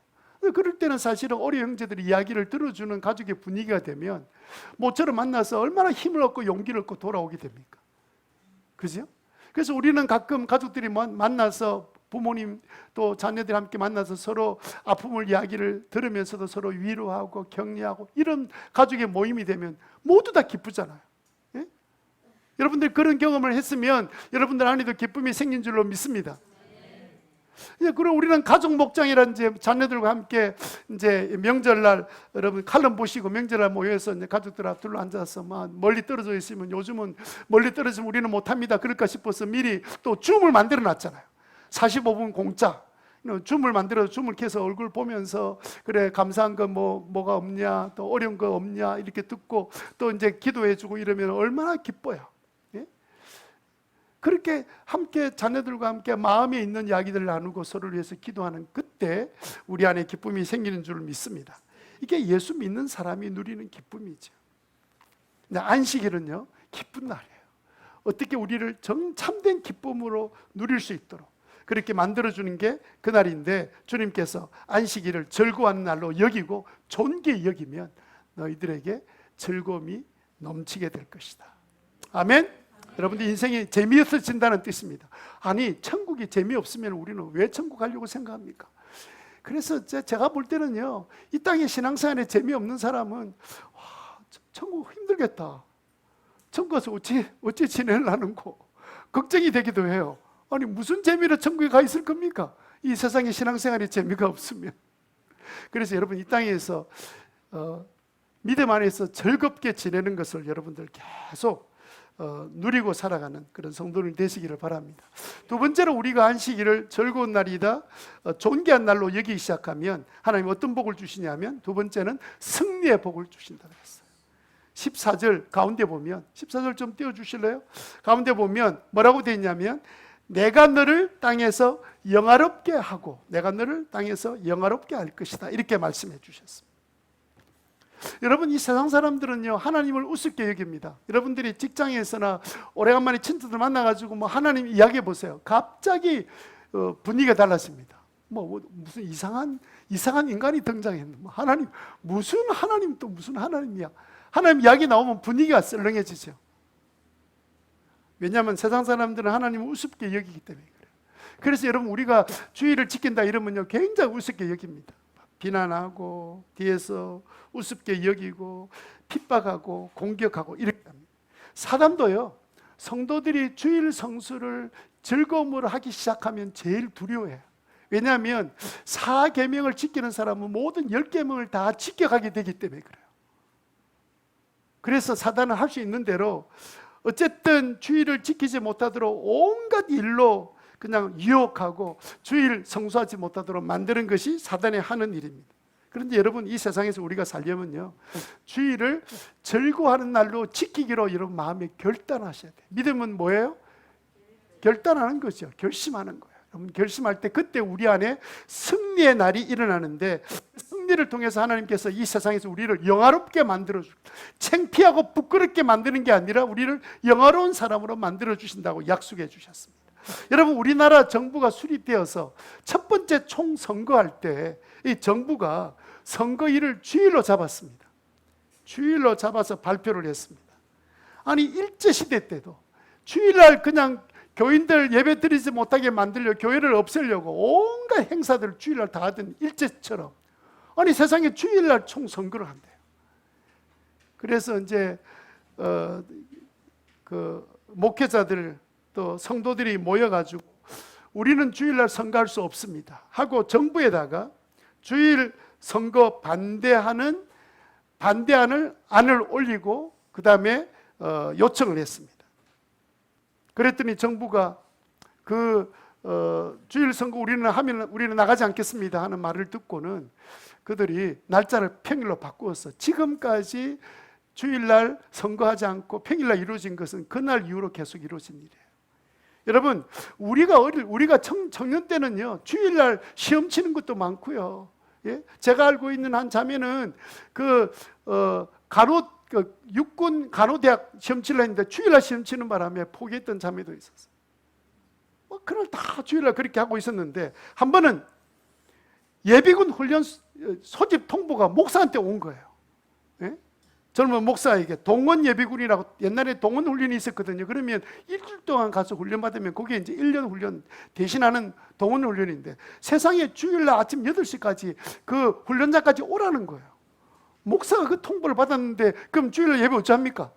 그럴 때는 사실은 어려운 형제들이 이야기를 들어주는 가족의 분위기가 되면 모처럼 만나서 얼마나 힘을 얻고 용기를 얻고 돌아오게 됩니까? 그죠? 그래서 우리는 가끔 가족들이 만나서 부모님 또 자녀들이 함께 만나서 서로 아픔을 이야기를 들으면서도 서로 위로하고 격려하고 이런 가족의 모임이 되면 모두 다 기쁘잖아요. 예? 여러분들 그런 경험을 했으면 여러분들 안에도 기쁨이 생긴 줄로 믿습니다. 그리고 우리는 가족 목장이라는 이제 자녀들과 함께 이제 명절날 여러분 칼럼 보시고 명절날 모여서 이제 가족들 둘러 앉아서 막 멀리 떨어져 있으면 요즘은 멀리 떨어지면 우리는 못합니다. 그럴까 싶어서 미리 또 줌을 만들어 놨잖아요. 45분 공짜. 줌을 만들어서 줌을 켜서 얼굴 보면서 그래 감사한 거 뭐가 없냐 또 어려운 거 없냐 이렇게 듣고 또 이제 기도해주고 이러면 얼마나 기뻐요. 예? 그렇게 함께 자녀들과 함께 마음에 있는 이야기들을 나누고 서로를 위해서 기도하는 그때 우리 안에 기쁨이 생기는 줄 믿습니다. 이게 예수 믿는 사람이 누리는 기쁨이죠. 안식일은요 기쁜 날이에요. 어떻게 우리를 참된 기쁨으로 누릴 수 있도록 그렇게 만들어주는 게 그날인데, 주님께서 안식일을 즐거워하는 날로 여기고 존귀히 여기면 너희들에게 즐거움이 넘치게 될 것이다. 아멘? 여러분들 인생이 재미없어진다는 뜻입니다. 아니 천국이 재미없으면 우리는 왜 천국 가려고 생각합니까? 그래서 제가 볼 때는요, 이 땅의 신앙생활에 재미없는 사람은 천국 힘들겠다, 천국 가서 어찌 지내려는 거 걱정이 되기도 해요. 아니 무슨 재미로 천국에 가 있을 겁니까? 이 세상의 신앙생활에 재미가 없으면. 그래서 여러분 이 땅에서 믿음 안에서 즐겁게 지내는 것을 여러분들 계속 누리고 살아가는 그런 성도들 되시기를 바랍니다. 두 번째로 우리가 안식일을 즐거운 날이다, 존귀한 날로 여기기 시작하면 하나님 어떤 복을 주시냐면, 두 번째는 승리의 복을 주신다 그랬어요. 14절 가운데 보면, 14절 좀 띄워주실래요? 가운데 보면 뭐라고 되어 있냐면, 내가 너를 땅에서 영화롭게 하고 내가 너를 땅에서 영화롭게 할 것이다, 이렇게 말씀해 주셨습니다. 여러분 이 세상 사람들은요 하나님을 우습게 여깁니다. 여러분들이 직장에서나 오래간만에 친구들 만나가지고 하나님 이야기해 보세요. 갑자기 분위기가 달라집니다. 무슨 이상한 인간이 등장했는 하나님, 무슨 하나님 또 무슨 하나님이야. 하나님 이야기 나오면 분위기가 썰렁해지죠. 왜냐하면 세상 사람들은 하나님을 우습게 여기기 때문에 그래요. 그래서 여러분 우리가 주의를 지킨다 이러면요 굉장히 우습게 여깁니다. 비난하고 뒤에서 우습게 여기고 핍박하고 공격하고 이렇게 합니다. 사단도요 성도들이 주일 성수를 즐거움으로 하기 시작하면 제일 두려워해요. 왜냐하면 4계명을 지키는 사람은 모든 10계명을 다 지켜가게 되기 때문에 그래요. 그래서 사단은 할 수 있는 대로 어쨌든 주일을 지키지 못하도록 온갖 일로 그냥 유혹하고 주일 성수하지 못하도록 만드는 것이 사단이 하는 일입니다. 그런데 여러분 이 세상에서 우리가 살려면요 주일을 즐거워하는 날로 지키기로 여러분 마음에 결단하셔야 돼요. 믿음은 뭐예요? 결단하는 거죠. 결심하는 거예요. 여러분 결심할 때 그때 우리 안에 승리의 날이 일어나는데, 승리를 통해서 하나님께서 이 세상에서 우리를 영화롭게 만들어주고 창피하고 부끄럽게 만드는 게 아니라 우리를 영화로운 사람으로 만들어주신다고 약속해 주셨습니다. 여러분 우리나라 정부가 수립되어서 첫 번째 총선거할 때 이 정부가 선거일을 주일로 잡았습니다. 주일로 잡아서 발표를 했습니다. 아니 일제시대 때도 주일날 그냥 교인들 예배 드리지 못하게 만들려고, 교회를 없애려고 온갖 행사들을 주일날 다 하던 일제처럼 아니 세상에 주일날 총선거를 한대요. 그래서 이제 그 목회자들 또 성도들이 모여가지고 우리는 주일날 선거할 수 없습니다 하고 정부에다가 주일 선거 반대하는 안을 올리고 그 다음에 요청을 했습니다. 그랬더니 정부가 주일 선거 우리는 하면 우리는 나가지 않겠습니다 하는 말을 듣고는 그들이 날짜를 평일로 바꾸어서 지금까지 주일날 선거하지 않고 평일날 이루어진 것은 그날 이후로 계속 이루어진 일이에요. 여러분 우리가 청년 때는요 주일날 시험 치는 것도 많고요. 예? 제가 알고 있는 한 자매는 육군 간호대학 시험 치려 했는데 주일날 시험 치는 바람에 포기했던 자매도 있었어요. 그날 다 주일날 그렇게 하고 있었는데 한 번은 예비군 훈련 소집 통보가 목사한테 온 거예요. 예? 젊은 목사에게 동원 예비군이라고 옛날에 동원 훈련이 있었거든요. 그러면 일주일 동안 가서 훈련 받으면 그게 이제 1년 훈련 대신하는 동원 훈련인데 세상에 주일날 아침 8시까지 그 훈련장까지 오라는 거예요. 목사가 그 통보를 받았는데 그럼 주일날 예배 어찌합니까?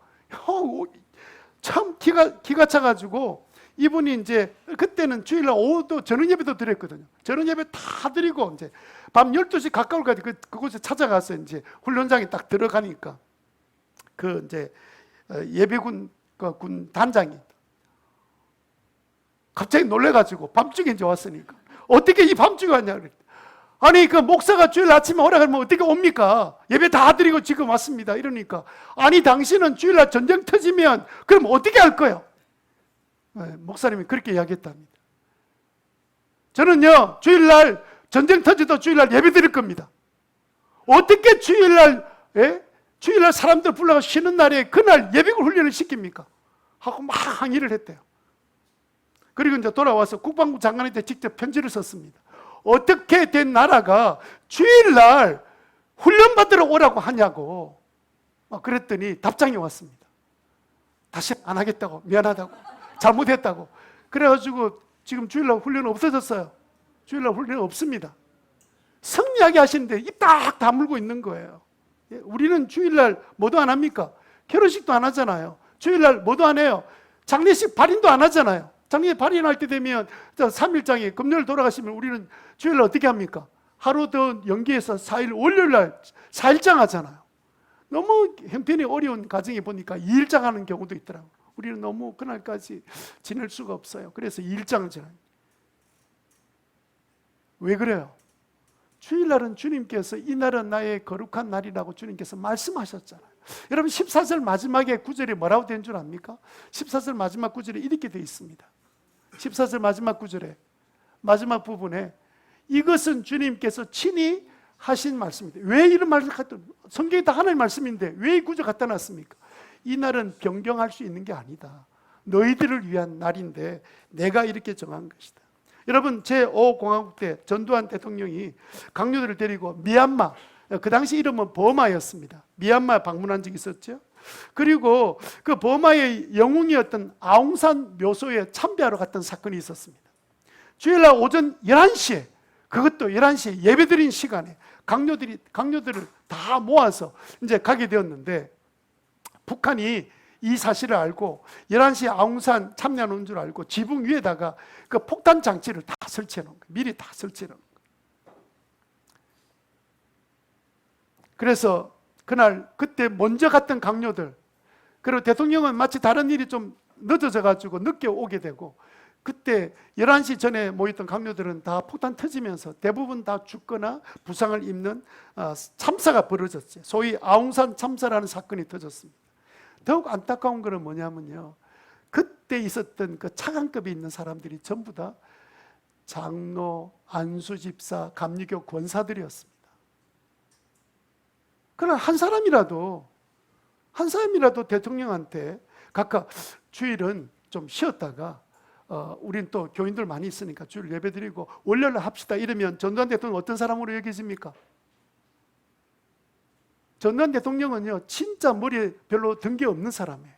참 기가 차가지고 이분이 이제 그때는 주일날 오후도 저녁 예배도 드렸거든요. 저녁 예배 다 드리고 이제 밤 12시 가까울까지 그곳에 찾아가서 이제 훈련장에 딱 들어가니까 그 이제 예비군 군 단장이 갑자기 놀래가지고 밤중에 이제 왔으니까 어떻게 이 밤중에 왔냐 그랬더니 아니 그 목사가 주일 아침에 오라 그러면 어떻게 옵니까? 예배 다 드리고 지금 왔습니다. 이러니까 아니 당신은 주일날 전쟁 터지면 그럼 어떻게 할 거예요? 목사님이 그렇게 이야기했답니다. 저는요 주일날 전쟁 터져도 주일날 예배 드릴 겁니다. 어떻게 주일날 주일날 사람들 불러가 쉬는 날에 그날 예비군 훈련을 시킵니까? 하고 막 항의를 했대요. 그리고 이제 돌아와서 국방부 장관한테 직접 편지를 썼습니다. 어떻게 된 나라가 주일날 훈련받으러 오라고 하냐고 그랬더니 답장이 왔습니다. 다시 안 하겠다고, 미안하다고, 잘못했다고. 그래가지고 지금 주일날 훈련 없어졌어요. 주일날 훈련 없습니다. 성리하게 하시는데 입 딱 다물고 있는 거예요. 우리는 주일날 뭐도 안 합니까? 결혼식도 안 하잖아요. 주일날 뭐도 안 해요. 장례식 발인도 안 하잖아요. 장례 발인할 때 되면 3일장에 금요일 돌아가시면 우리는 주일날 어떻게 합니까? 하루 더 연기해서 4일 월요일날 4일장 하잖아요. 너무 형편이 어려운 가정에 보니까 2일장 하는 경우도 있더라고요. 우리는 너무 그날까지 지낼 수가 없어요. 그래서 2일장을 지나요. 왜 그래요? 주일날은 주님께서 이날은 나의 거룩한 날이라고 주님께서 말씀하셨잖아요. 여러분 14절 마지막에 9절이 뭐라고 된 줄 압니까? 14절 마지막 9절에 이렇게 되어 있습니다. 14절 마지막 9절에 마지막 부분에 이것은 주님께서 친히 하신 말씀입니다. 왜 이런 말을 갖다 성경이 다 하나님의 말씀인데 왜 이 구절 갖다 놨습니까? 이 날은 변경할 수 있는 게 아니다. 너희들을 위한 날인데 내가 이렇게 정한 것이다. 여러분 제5공화국 때 전두환 대통령이 강요들을 데리고 미얀마, 그 당시 이름은 버마였습니다. 미얀마 방문한 적이 있었죠. 그리고 그 버마의 영웅이었던 아웅산 묘소에 참배하러 갔던 사건이 있었습니다. 주일날 오전 11시에 그것도 11시에 예배드린 시간에 강요들을 다 모아서 이제 가게 되었는데 북한이 이 사실을 알고 11시에 아웅산 참여하는 줄 알고 지붕 위에다가 그 폭탄 장치를 다 설치해 놓은 거예요. 미리 다 설치해 놓은 거예요. 그래서 그때 먼저 갔던 강요들, 그리고 대통령은 마치 다른 일이 좀 늦어져 가지고 늦게 오게 되고 그때 11시 전에 모였던 강요들은 다 폭탄 터지면서 대부분 다 죽거나 부상을 입는 참사가 벌어졌죠. 소위 아웅산 참사라는 사건이 터졌습니다. 더욱 안타까운 것은 뭐냐면요, 그때 있었던 그 차관급에 있는 사람들이 전부 다 장로, 안수집사, 감리교 권사들이었습니다. 그러나 한 사람이라도 대통령한테 각각 주일은 좀 쉬었다가 우린 또 교인들 많이 있으니까 주일 예배드리고 월요일 합시다 이러면 전두환 대통령 어떤 사람으로 여겨집니까? 전두환 대통령은요 진짜 머리에 별로 든 게 없는 사람이에요.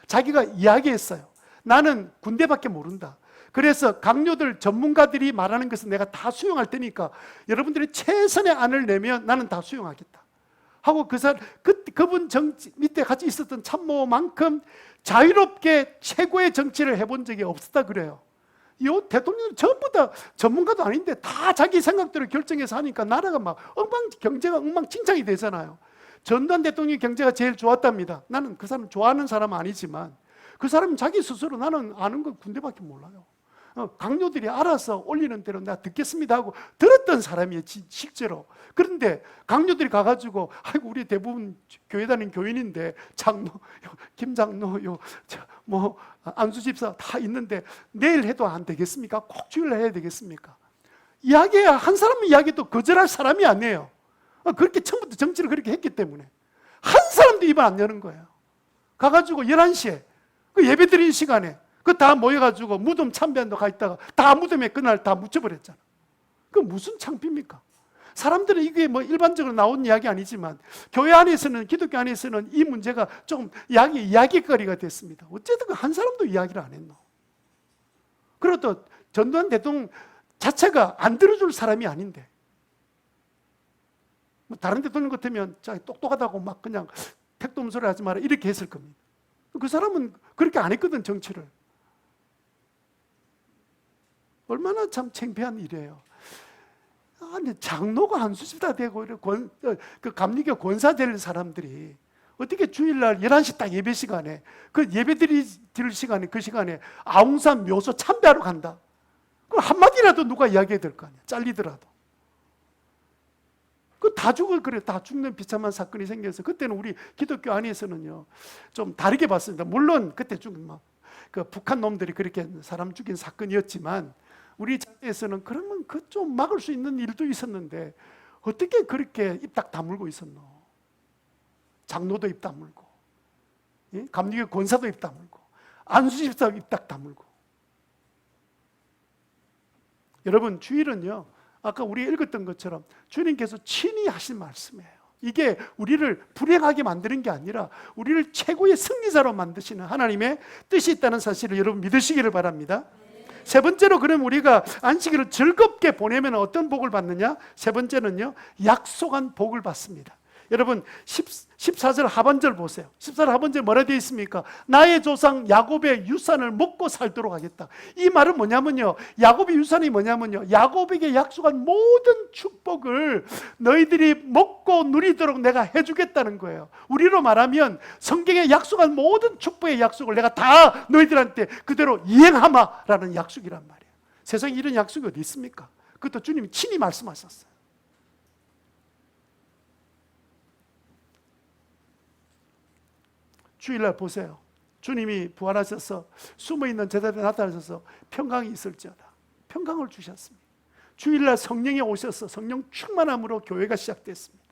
자기가 이야기했어요. 나는 군대밖에 모른다. 그래서 강요들 전문가들이 말하는 것은 내가 다 수용할 테니까 여러분들이 최선의 안을 내면 나는 다 수용하겠다 하고 그분 밑에 같이 있었던 참모만큼 자유롭게 최고의 정치를 해본 적이 없었다 그래요. 이 대통령 전부 다 전문가도 아닌데 다 자기 생각대로 결정해서 하니까 나라가 막 경제가 엉망진창이 되잖아요. 전두환 대통령의 경제가 제일 좋았답니다. 나는 그 사람 좋아하는 사람은 아니지만 그 사람은 자기 스스로 나는 아는 건 군대밖에 몰라요. 강요들이 알아서 올리는 대로 내가 듣겠습니다 하고 들었던 사람이에요, 실제로. 그런데 강요들이 가가지고 아이고 우리 대부분 교회 다니는 교인인데 장로, 김장로, 안수집사 다 있는데 내일 해도 안 되겠습니까? 꼭 주일날 해야 되겠습니까? 이야기야 한 사람은 이야기도 거절할 사람이 아니에요. 그렇게 처음부터 정치를 그렇게 했기 때문에 한 사람도 입을 안 여는 거예요. 가가지고 11시에 그 예배 드리는 시간에 그 다 모여가지고 무덤 참배한다 가 있다가 다 무덤에 그날 다 묻혀버렸잖아. 그 무슨 창피입니까? 사람들은 이게 뭐 일반적으로 나온 이야기 아니지만 교회 안에서는, 기독교 안에서는 이 문제가 좀 이야기거리가 됐습니다. 어쨌든 한 사람도 이야기를 안 했노. 그리고 또 전두환 대통령 자체가 안 들어줄 사람이 아닌데 다른 대통령 같으면 자기 똑똑하다고 막 그냥 택도 소리 하지 마라 이렇게 했을 겁니다. 그 사람은 그렇게 안 했거든, 정치를. 얼마나 참 창피한 일이에요. 아니, 장로가 한 수십 다 되고 그 감리교 권사 될 사람들이 어떻게 주일날 11시 딱 예배 시간에 그 예배 드릴 시간에 그 시간에 아웅산 묘소 참배하러 간다. 그럼 한마디라도 누가 이야기해야 될 거 아니야. 잘리더라도. 그 다 죽을 그래 다 죽는 비참한 사건이 생겨서 그때는 우리 기독교 안에서는요 좀 다르게 봤습니다. 물론 그때 그 북한 놈들이 그렇게 사람 죽인 사건이었지만 우리 자체에서는 그러면 그 좀 막을 수 있는 일도 있었는데 어떻게 그렇게 입 딱 다물고 있었노? 장로도 입 다물고, 감리교 권사도 입 다물고, 안수집사도 입 딱 다물고. 여러분, 주일은요 아까 우리 읽었던 것처럼 주님께서 친히 하신 말씀이에요. 이게 우리를 불행하게 만드는 게 아니라 우리를 최고의 승리자로 만드시는 하나님의 뜻이 있다는 사실을 여러분 믿으시기를 바랍니다. 세 번째로, 그럼 우리가 안식일을 즐겁게 보내면 어떤 복을 받느냐? 세 번째는요, 약속한 복을 받습니다. 여러분 14절 하반절 보세요. 14절 하반절 뭐라 되어 있습니까? 나의 조상 야곱의 유산을 먹고 살도록 하겠다. 이 말은 뭐냐면요, 야곱의 유산이 뭐냐면요, 야곱에게 약속한 모든 축복을 너희들이 먹고 누리도록 내가 해주겠다는 거예요. 우리로 말하면 성경에 약속한 모든 축복의 약속을 내가 다 너희들한테 그대로 이행하마라는 약속이란 말이에요. 세상에 이런 약속이 어디 있습니까? 그것도 주님이 친히 말씀하셨어요. 주일날 보세요. 주님이 부활하셔서 숨어있는 제자들에 나타나셔서 평강이 있을지어다. 평강을 주셨습니다. 주일날 성령이 오셔서 성령 충만함으로 교회가 시작됐습니다.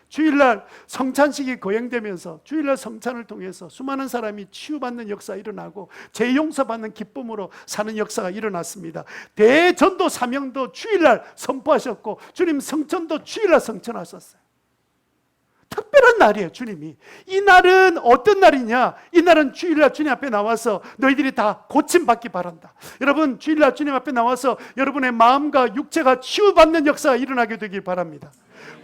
주일날 성찬식이 거행되면서 주일날 성찬을 통해서 수많은 사람이 치유받는 역사가 일어나고 재용서받는 기쁨으로 사는 역사가 일어났습니다. 대전도 사명도 주일날 선포하셨고 주님 성천도 주일날 성천하셨어요. 특별한 날이에요. 주님이 이 날은 어떤 날이냐? 이 날은 주일날 주님 앞에 나와서 너희들이 다 고침받기 바란다. 여러분, 주일날 주님 앞에 나와서 여러분의 마음과 육체가 치유받는 역사가 일어나게 되길 바랍니다.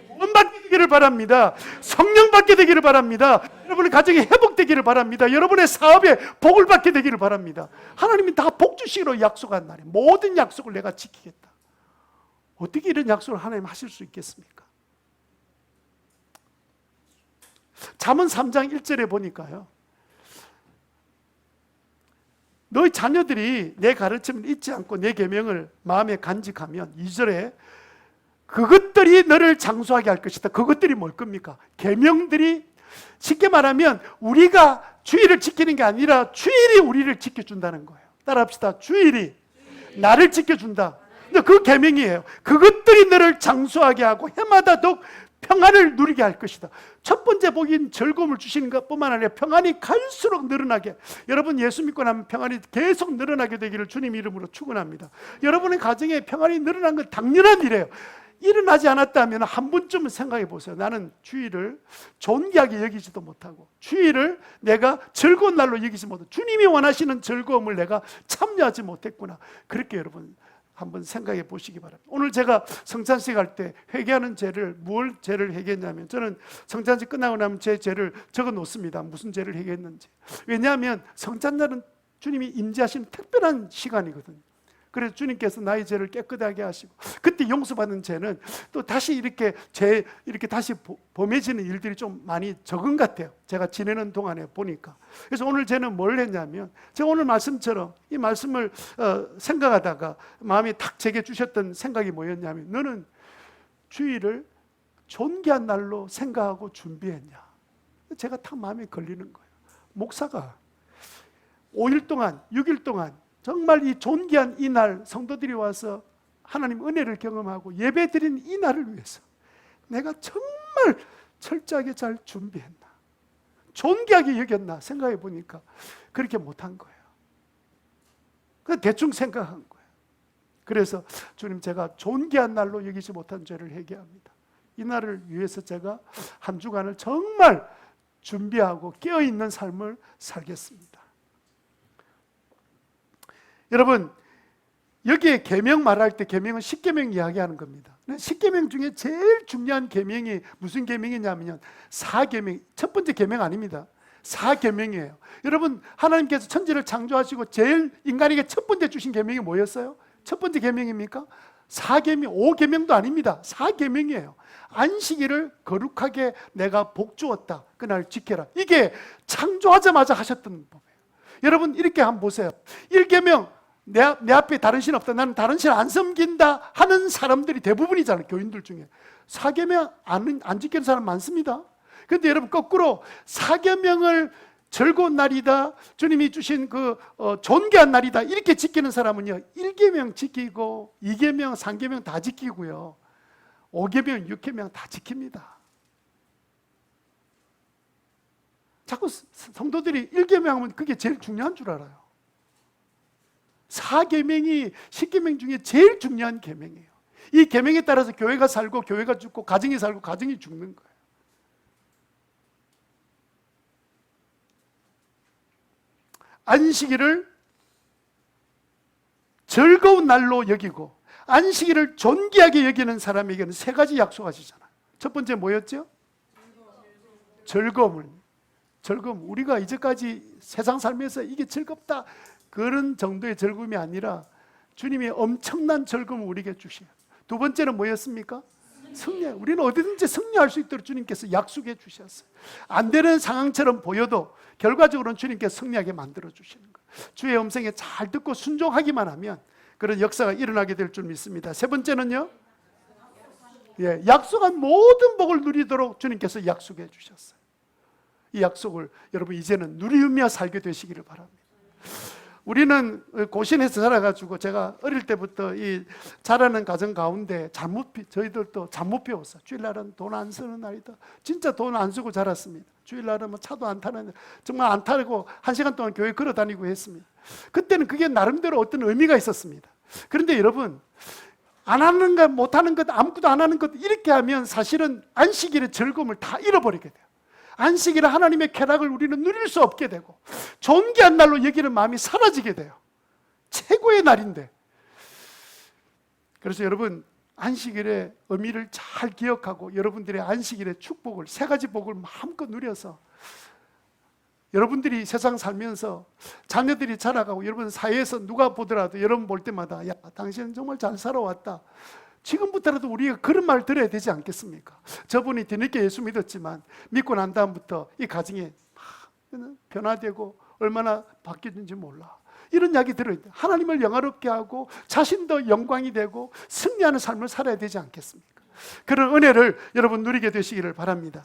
구원받게 되기를 바랍니다. 성령 받게 되기를 바랍니다. 여러분의 가정이 회복되기를 바랍니다. 여러분의 사업에 복을 받게 되기를 바랍니다. 하나님이 다 복 주시기로 약속한 날이에요. 모든 약속을 내가 지키겠다. 어떻게 이런 약속을 하나님 하실 수 있겠습니까? 잠언 3장 1절에 보니까요, 너희 자녀들이 내 가르침을 잊지 않고 내 계명을 마음에 간직하면, 2절에 그것들이 너를 장수하게 할 것이다. 그것들이 뭘 겁니까? 계명들이, 쉽게 말하면 우리가 주일을 지키는 게 아니라 주일이 우리를 지켜준다는 거예요. 따라합시다. 주일이 나를 지켜준다. 근데 그 계명이에요. 그것들이 너를 장수하게 하고 해마다 더욱 평안을 누리게 할 것이다. 첫 번째 복인 즐거움을 주시는 것뿐만 아니라 평안이 갈수록 늘어나게, 여러분 예수 믿고 나면 평안이 계속 늘어나게 되기를 주님 이름으로 축원합니다. 여러분의 가정에 평안이 늘어난 건 당연한 일이에요. 일어나지 않았다면 한 번쯤은 생각해 보세요. 나는 주일을 존귀하게 여기지도 못하고 주일을 내가 즐거운 날로 여기지 못하고 주님이 원하시는 즐거움을 내가 참여하지 못했구나. 그렇게 여러분 한번 생각해 보시기 바랍니다. 오늘 제가 성찬식 할 때 회개하는 죄를, 뭘 죄를 회개했냐면, 저는 성찬식 끝나고 나면 제 죄를 적어 놓습니다. 무슨 죄를 회개했는지. 왜냐하면 성찬날은 주님이 임재하시는 특별한 시간이거든요. 그래서 주님께서 나의 죄를 깨끗하게 하시고, 그때 용서받은 죄는 또 다시 이렇게 다시 범해지는 일들이 좀 많이 적은 것 같아요. 제가 지내는 동안에 보니까. 그래서 오늘 저는 뭘 했냐면, 제가 오늘 말씀처럼 이 말씀을 생각하다가 마음에 탁 제게 주셨던 생각이 뭐였냐면, 너는 주일을 존귀한 날로 생각하고 준비했냐? 제가 탁 마음에 걸리는 거예요. 목사가 5일 동안, 6일 동안 정말 이 존귀한 이 날 성도들이 와서 하나님 은혜를 경험하고 예배드린 이 날을 위해서 내가 정말 철저하게 잘 준비했나, 존귀하게 여겼나 생각해 보니까 그렇게 못한 거예요. 그냥 대충 생각한 거예요. 그래서 주님, 제가 존귀한 날로 여기지 못한 죄를 회개합니다. 이 날을 위해서 제가 한 주간을 정말 준비하고 깨어있는 삶을 살겠습니다. 여러분, 여기에 계명 말할 때 계명은 십계명 이야기하는 겁니다. 십계명 중에 제일 중요한 계명이 무슨 계명이냐면 사계명, 첫 번째 계명 아닙니다. 사계명이에요. 여러분, 하나님께서 천지를 창조하시고 제일 인간에게 첫 번째 주신 계명이 뭐였어요? 첫 번째 계명입니까? 4계명, 5계명도 아닙니다. 4계명이에요. 안식일을 거룩하게 내가 복 주었다. 그날 지켜라. 이게 창조하자마자 하셨던 법이에요. 여러분 이렇게 한번 보세요. 1계명 내 앞에 다른 신 없다. 나는 다른 신 안 섬긴다 하는 사람들이 대부분이잖아요. 교인들 중에. 4계명 안 지키는 사람 많습니다. 그런데 여러분 거꾸로 4계명을 즐거운 날이다, 주님이 주신 존귀한 날이다 이렇게 지키는 사람은요 1계명 지키고 2계명, 3계명 다 지키고요 5계명, 6계명 다 지킵니다. 자꾸 성도들이 1계명 하면 그게 제일 중요한 줄 알아요. 4계명이 10계명 중에 제일 중요한 계명이에요. 이 계명에 따라서 교회가 살고 교회가 죽고 가정이 살고 가정이 죽는 거예요. 안식일을 즐거운 날로 여기고 안식일을 존귀하게 여기는 사람에게는 세 가지 약속하시잖아요. 첫 번째 뭐였죠? 즐거움. 우리가 이제까지 세상 살면서 이게 즐겁다 그런 정도의 즐거움이 아니라 주님이 엄청난 즐거움을 우리에게 주셔요. 두 번째는 뭐였습니까? 승리. 우리는 어디든지 승리할 수 있도록 주님께서 약속해 주셨어요. 안 되는 상황처럼 보여도 결과적으로는 주님께서 승리하게 만들어 주시는 거예요. 주의 음성에 잘 듣고 순종하기만 하면 그런 역사가 일어나게 될 줄 믿습니다. 세 번째는요, 약속한 모든 복을 누리도록 주님께서 약속해 주셨어요. 이 약속을 여러분 이제는 누리며 살게 되시기를 바랍니다. 우리는 고신에서 자라가지고 제가 어릴 때부터 이 자라는 가정 가운데 저희들도 잘못 배웠어요. 주일날은 돈 안 쓰는 날이다. 진짜 돈 안 쓰고 자랐습니다. 주일날은 뭐 차도 안 타는, 정말 안 타고 1시간 동안 교회 걸어 다니고 했습니다. 그때는 그게 나름대로 어떤 의미가 있었습니다. 그런데 여러분, 안 하는 것, 못 하는 것, 아무것도 안 하는 것 이렇게 하면 사실은 안식일의 즐거움을 다 잃어버리게 돼요. 안식일에 하나님의 쾌락을 우리는 누릴 수 없게 되고 존귀한 날로 여기는 마음이 사라지게 돼요. 최고의 날인데. 그래서 여러분 안식일의 의미를 잘 기억하고 여러분들의 안식일의 축복을, 세 가지 복을 마음껏 누려서 여러분들이 세상 살면서 자녀들이 자라가고 여러분 사회에서 누가 보더라도 여러분 볼 때마다 야, 당신은 정말 잘 살아왔다. 지금부터라도 우리가 그런 말 들어야 되지 않겠습니까? 저분이 뒤늦게 예수 믿었지만 믿고 난 다음부터 이 가정이 변화되고 얼마나 바뀌었는지 몰라. 이런 이야기 들어야 돼. 하나님을 영화롭게 하고 자신도 영광이 되고 승리하는 삶을 살아야 되지 않겠습니까? 그런 은혜를 여러분 누리게 되시기를 바랍니다.